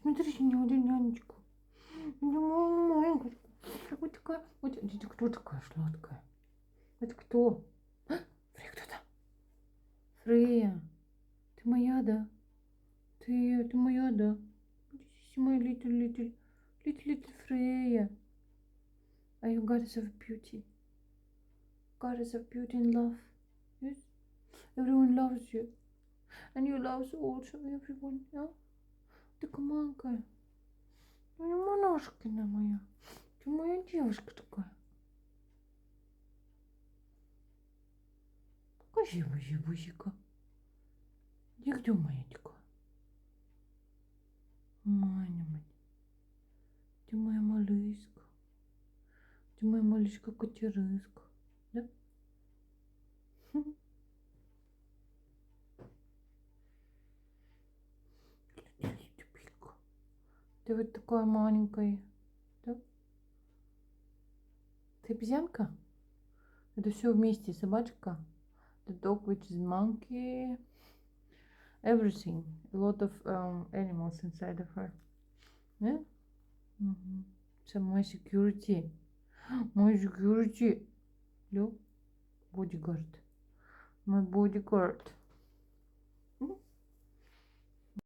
Смотри, нянечку. Маленькая. Вот такая. Вот это кто такая сладкая? Это кто? Фрея, кто там? Фрея, ты моя, да? Ты моя, да? Моя little Freya. Are you goddess of beauty? Goddess of beauty and love. Yes? Everyone loves you. And you love also everyone, yeah? Ты маленькая. Ну, не монашкина моя. Ты моя девушка такая. Покажи моя бузика. Где моя такая? Маня моя. Ты моя малышка. Ты моя малышка Катеринска. Да? Ты вот такая маленькая. Да? Ты обезьянка? Это все вместе. Собачка. The dog, which is monkey. Everything. A lot of animals inside of her. Yeah? So my security. My security. Look. Bodyguard. My bodyguard.